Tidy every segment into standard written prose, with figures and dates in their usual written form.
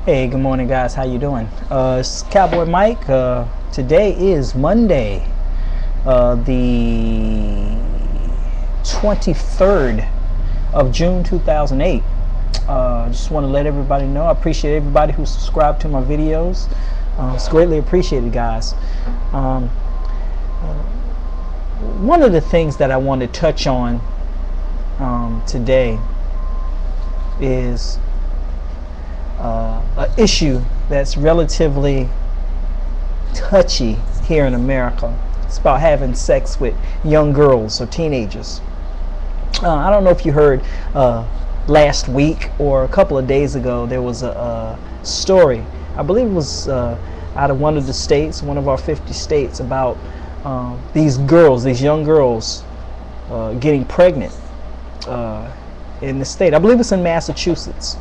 Hey, good morning, guys. How you doing? It's Cowboy Mike. Today is Monday, the 23rd of June 2008. Just want to let everybody know I appreciate everybody who subscribed to my videos. It's greatly appreciated, guys. One of the things that I want to touch on today is an issue that's relatively touchy here in America. It's about having sex with young girls or teenagers. I don't know if you heard last week or a couple of days ago, there was a story, I believe it was out of one of the states, one of our 50 states, about these young girls getting pregnant in the state. I believe it's in Massachusetts.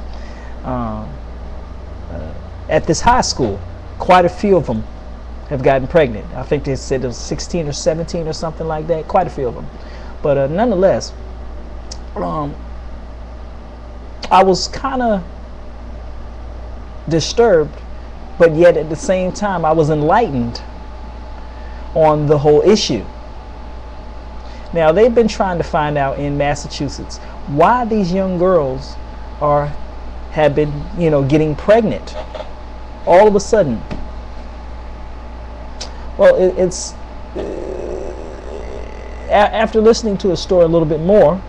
At this high school, quite a few of them have gotten pregnant. I think they said it was 16 or 17 or something like that. Quite a few of them. But nonetheless, I was kind of disturbed, but yet at the same time I was enlightened on the whole issue. Now, they've been trying to find out in Massachusetts why these young girls have been, getting pregnant all of a sudden. Well, it's after listening to a story a little bit more,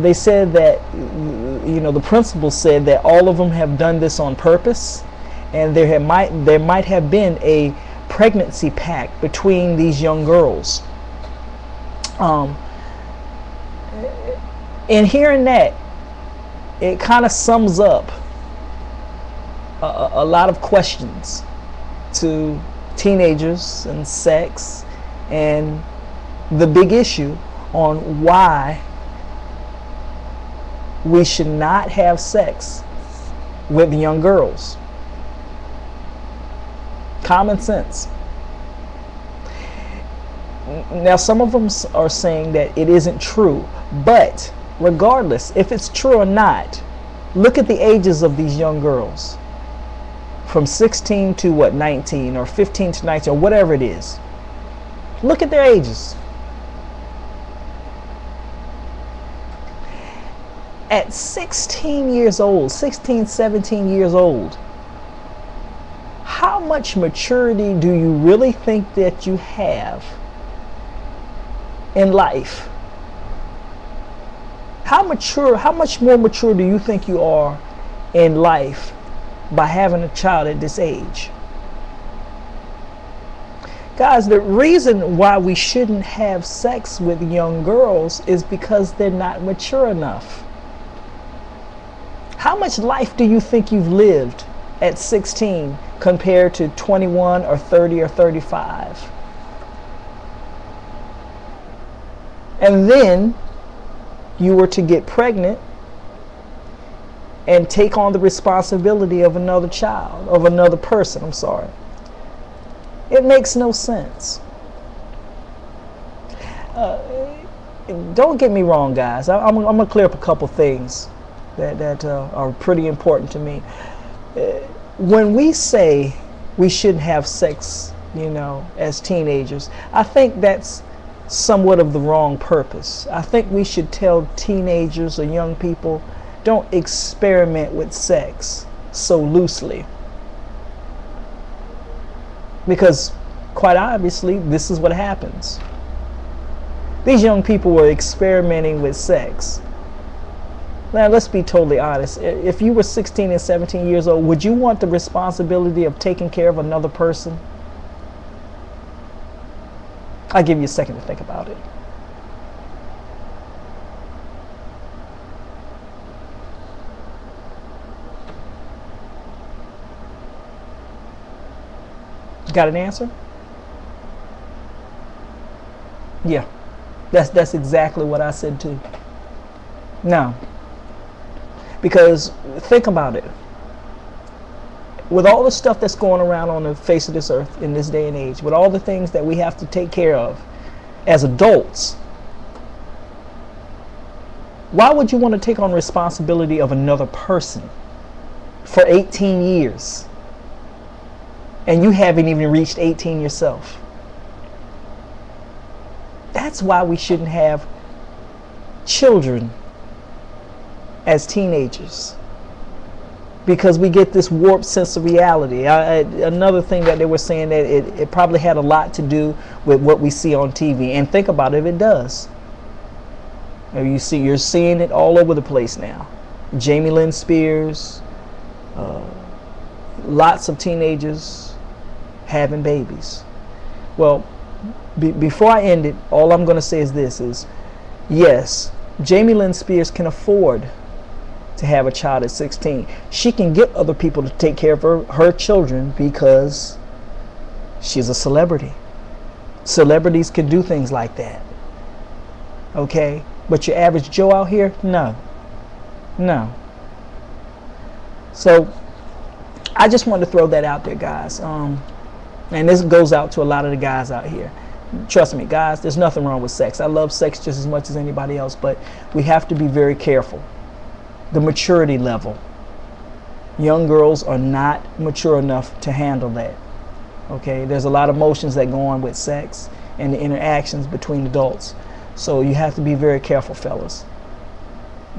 they said that the principal said that all of them have done this on purpose, and there might have been a pregnancy pact between these young girls. In hearing that, it kind of sums up a lot of questions to teenagers and sex, and the big issue on why we should not have sex with young girls. Common sense. Now, some of them are saying that it isn't true, but regardless if it's true or not, look at the ages of these young girls, from 16 to 19, or 15 to 19, or whatever it is. Look at their ages. At 16 years old, 16, 17 years old, how much maturity do you really think that you have in life? How much more mature do you think you are in life by having a child at this age? Guys, the reason why we shouldn't have sex with young girls is because they're not mature enough. How much life do you think you've lived at 16 compared to 21 or 30 or 35? And then you were to get pregnant and take on the responsibility of another child, of another person, I'm sorry. It makes no sense. Don't get me wrong, guys. I'm going to clear up a couple things that are pretty important to me. When we say we shouldn't have sex, as teenagers, I think that's somewhat of the wrong purpose. I think we should tell teenagers or young people, don't experiment with sex so loosely. Because quite obviously, this is what happens. These young people were experimenting with sex. Now, let's be totally honest. If you were 16 and 17 years old, would you want the responsibility of taking care of another person? I'll give you a second to think about it. Got an answer? Yeah, that's exactly what I said too. Now, because think about it. With all the stuff that's going around on the face of this earth in this day and age, with all the things that we have to take care of as adults, why would you want to take on responsibility of another person? for 18 years. And you haven't even reached 18 yourself. That's why we shouldn't have children as teenagers, because we get this warped sense of reality. Another thing that they were saying, that it probably had a lot to do with what we see on TV. And think about it, it does. You're seeing it all over the place now. Jamie Lynn Spears, lots of teenagers having babies. Well, before I end it, all I'm going to say is this: is yes, Jamie Lynn Spears can afford to have a child at 16. She can get other people to take care of her children because she's a celebrity. Celebrities can do things like that. Okay? But your average Joe out here, no. No. So I just wanted to throw that out there, guys. And this goes out to a lot of the guys out here. Trust me, guys, there's nothing wrong with sex. I love sex just as much as anybody else, but we have to be very careful. The maturity level. Young girls are not mature enough to handle that. Okay, there's a lot of emotions that go on with sex and the interactions between adults. So you have to be very careful, fellas.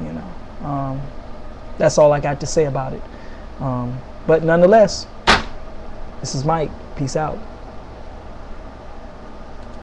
You know, that's all I got to say about it. But nonetheless, this is Mike. Peace out.